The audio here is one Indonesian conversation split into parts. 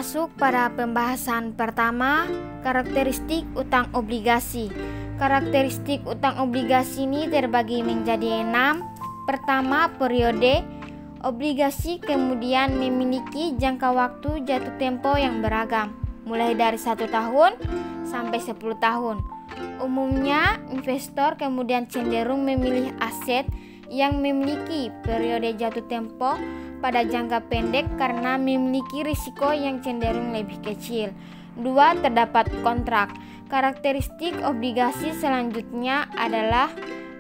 masuk pada pembahasan pertama, karakteristik utang obligasi. Karakteristik utang obligasi ini terbagi menjadi 6. Pertama, periode. Obligasi kemudian memiliki jangka waktu jatuh tempo yang beragam, mulai dari 1 tahun sampai 10 tahun. Umumnya, investor kemudian cenderung memilih aset yang memiliki periode jatuh tempo pada jangka pendek karena memiliki risiko yang cenderung lebih kecil. 2. Terdapat kontrak. Karakteristik obligasi selanjutnya adalah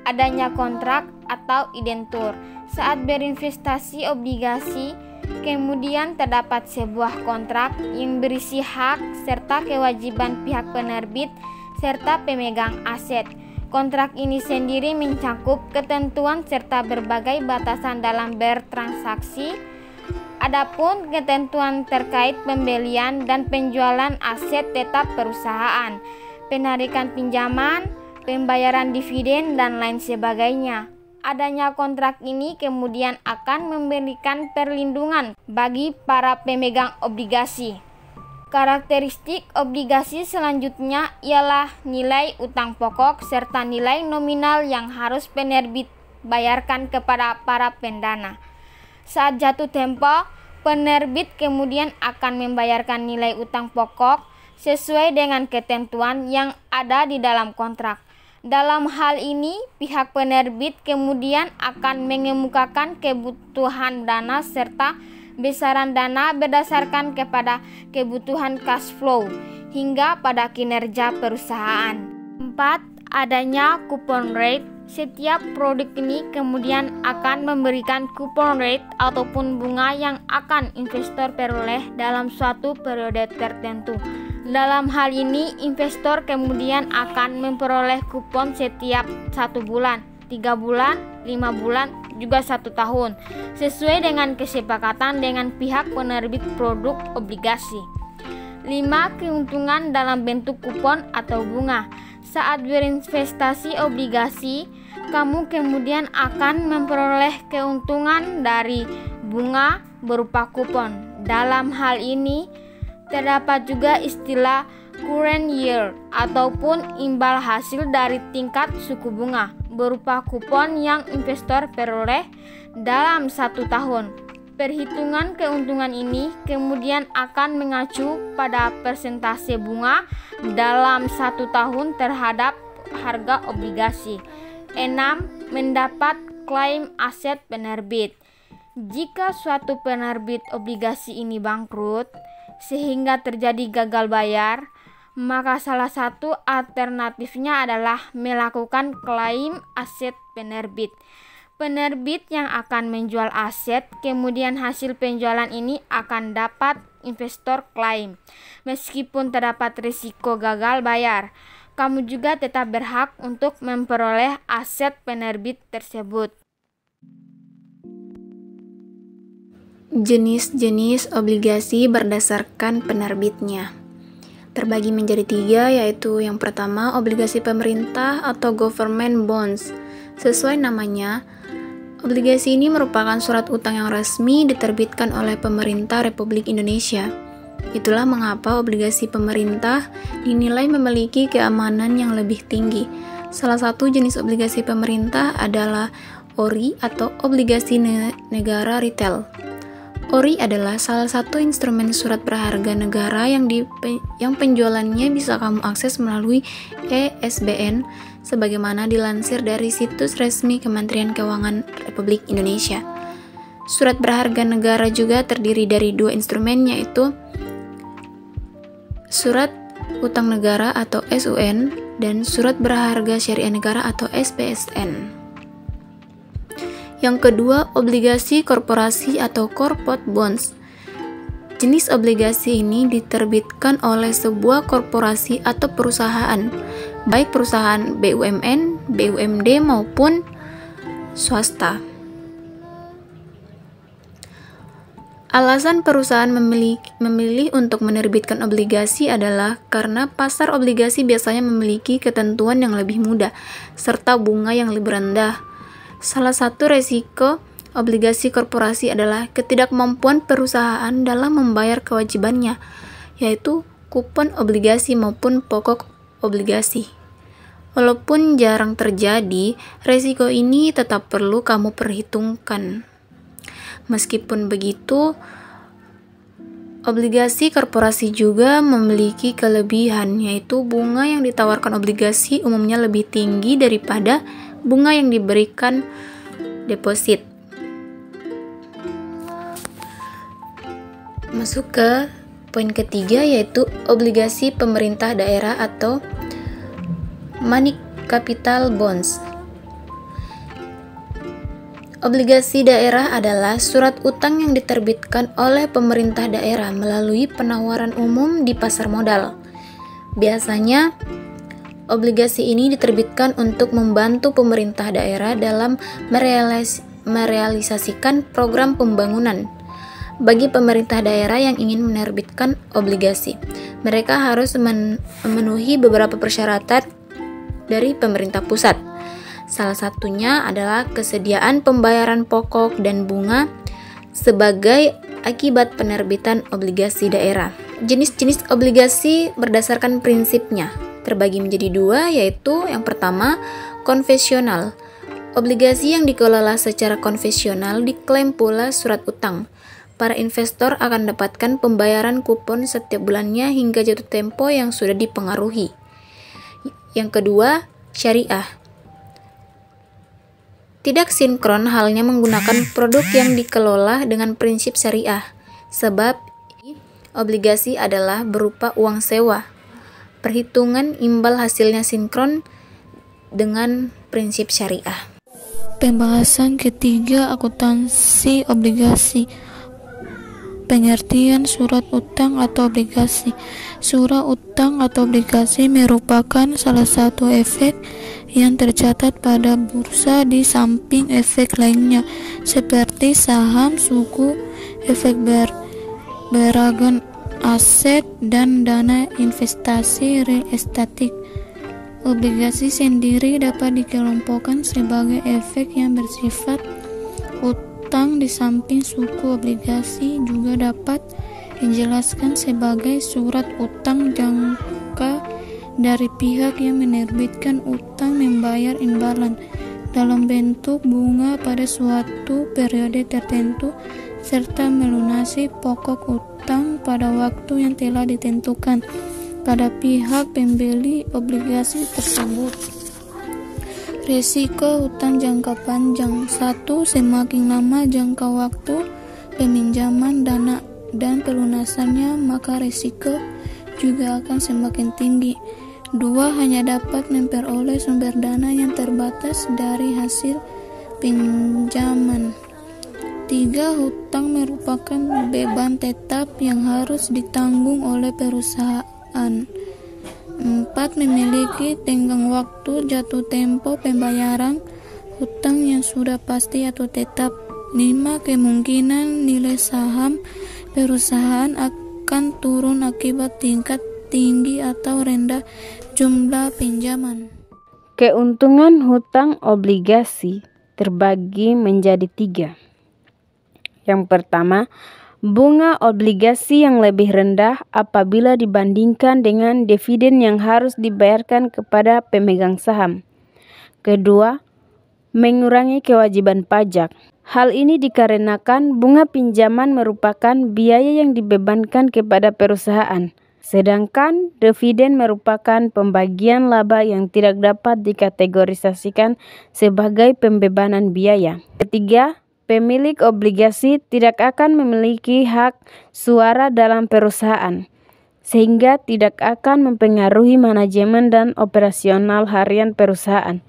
adanya kontrak atau identur. Saat berinvestasi obligasi, kemudian terdapat sebuah kontrak yang berisi hak serta kewajiban pihak penerbit serta pemegang aset. Kontrak ini sendiri mencakup ketentuan serta berbagai batasan dalam bertransaksi. Adapun ketentuan terkait pembelian dan penjualan aset tetap perusahaan, penarikan pinjaman, pembayaran dividen, dan lain sebagainya. Adanya kontrak ini kemudian akan memberikan perlindungan bagi para pemegang obligasi. Karakteristik obligasi selanjutnya ialah nilai utang pokok serta nilai nominal yang harus penerbit bayarkan kepada para pendana. Saat jatuh tempo, penerbit kemudian akan membayarkan nilai utang pokok sesuai dengan ketentuan yang ada di dalam kontrak. Dalam hal ini, pihak penerbit kemudian akan mengemukakan kebutuhan dana serta besaran dana berdasarkan kepada kebutuhan cash flow hingga pada kinerja perusahaan. 4. Adanya coupon rate. Setiap produk ini kemudian akan memberikan coupon rate ataupun bunga yang akan investor peroleh dalam suatu periode tertentu. Dalam hal ini, investor kemudian akan memperoleh kupon setiap 1 bulan, 3 bulan, 5 bulan, juga 1 tahun, sesuai dengan kesepakatan dengan pihak penerbit produk obligasi. 5. Keuntungan dalam bentuk kupon atau bunga. Saat berinvestasi obligasi, kamu kemudian akan memperoleh keuntungan dari bunga berupa kupon. Dalam hal ini, terdapat juga istilah current yield ataupun imbal hasil dari tingkat suku bunga berupa kupon yang investor peroleh dalam 1 tahun. Perhitungan keuntungan ini kemudian akan mengacu pada persentase bunga dalam 1 tahun terhadap harga obligasi. 6. Mendapat klaim aset penerbit. Jika suatu penerbit obligasi ini bangkrut sehingga terjadi gagal bayar, maka salah satu alternatifnya adalah melakukan klaim aset penerbit. Penerbit yang akan menjual aset, kemudian hasil penjualan ini akan dapat investor klaim. Meskipun terdapat risiko gagal bayar, kamu juga tetap berhak untuk memperoleh aset penerbit tersebut. Jenis-jenis obligasi berdasarkan penerbitnya terbagi menjadi 3, yaitu yang pertama obligasi pemerintah atau government bonds. Sesuai namanya, obligasi ini merupakan surat utang yang resmi diterbitkan oleh pemerintah Republik Indonesia. Itulah mengapa obligasi pemerintah dinilai memiliki keamanan yang lebih tinggi. Salah satu jenis obligasi pemerintah adalah ORI atau obligasi negara retail. ORI adalah salah satu instrumen surat berharga negara yang penjualannya bisa kamu akses melalui ESBN sebagaimana dilansir dari situs resmi Kementerian Keuangan Republik Indonesia. Surat berharga negara juga terdiri dari 2 instrumen, yaitu surat utang negara atau SUN dan surat berharga syariah negara atau SPSN. Yang kedua, obligasi korporasi atau corporate bonds. Jenis obligasi ini diterbitkan oleh sebuah korporasi atau perusahaan, baik perusahaan BUMN, BUMD maupun swasta. Alasan perusahaan memilih untuk menerbitkan obligasi adalah karena pasar obligasi biasanya memiliki ketentuan yang lebih mudah serta bunga yang lebih rendah. Salah satu resiko obligasi korporasi adalah ketidakmampuan perusahaan dalam membayar kewajibannya, yaitu kupon obligasi maupun pokok obligasi. Walaupun jarang terjadi, resiko ini tetap perlu kamu perhitungkan. Meskipun begitu, obligasi korporasi juga memiliki kelebihan, yaitu bunga yang ditawarkan obligasi umumnya lebih tinggi daripada bunga yang diberikan deposit. Masuk ke poin ketiga, yaitu obligasi pemerintah daerah atau money capital bonds. Obligasi daerah adalah surat utang yang diterbitkan oleh pemerintah daerah melalui penawaran umum di pasar modal. Biasanya, obligasi ini diterbitkan untuk membantu pemerintah daerah dalam merealisasikan program pembangunan. Bagi pemerintah daerah yang ingin menerbitkan obligasi, mereka harus memenuhi beberapa persyaratan dari pemerintah pusat. Salah satunya adalah kesediaan pembayaran pokok dan bunga sebagai akibat penerbitan obligasi daerah. Jenis-jenis obligasi berdasarkan prinsipnya terbagi menjadi dua, yaitu yang pertama, konvensional. Obligasi yang dikelola secara konvensional diklaim pula surat utang. Para investor akan mendapatkan pembayaran kupon setiap bulannya hingga jatuh tempo yang sudah dipengaruhi. Yang kedua, syariah. Tidak sinkron halnya menggunakan produk yang dikelola dengan prinsip syariah, sebab obligasi adalah berupa uang sewa. Perhitungan imbal hasilnya sinkron dengan prinsip syariah. Pembahasan ketiga, akuntansi obligasi. Pengertian surat utang atau obligasi. Surat utang atau obligasi merupakan salah satu efek yang tercatat pada bursa di samping efek lainnya seperti saham, suku, efek beragam aset, dan dana investasi real estate. Obligasi sendiri dapat dikelompokkan sebagai efek yang bersifat utang di samping suku. Obligasi juga dapat dijelaskan sebagai surat utang jangka dari pihak yang menerbitkan utang membayar imbalan dalam bentuk bunga pada suatu periode tertentu serta melunasi pokok utang pada waktu yang telah ditentukan pada pihak pembeli obligasi tersebut. Risiko hutang jangka panjang. 1. Semakin lama jangka waktu peminjaman dana dan pelunasannya, maka risiko juga akan semakin tinggi. 2. Hanya dapat memperoleh sumber dana yang terbatas dari hasil pinjaman. 3. Hutang merupakan beban tetap yang harus ditanggung oleh perusahaan. 4. Memiliki tenggang waktu jatuh tempo pembayaran hutang yang sudah pasti atau tetap. 5. Kemungkinan nilai saham perusahaan akan turun akibat tingkat tinggi atau rendah jumlah pinjaman. Keuntungan hutang obligasi terbagi menjadi 3. Yang pertama, bunga obligasi yang lebih rendah apabila dibandingkan dengan dividen yang harus dibayarkan kepada pemegang saham. Kedua, mengurangi kewajiban pajak. Hal ini dikarenakan bunga pinjaman merupakan biaya yang dibebankan kepada perusahaan, sedangkan dividen merupakan pembagian laba yang tidak dapat dikategorisasikan sebagai pembebanan biaya. Ketiga, pemilik obligasi tidak akan memiliki hak suara dalam perusahaan, sehingga tidak akan mempengaruhi manajemen dan operasional harian perusahaan.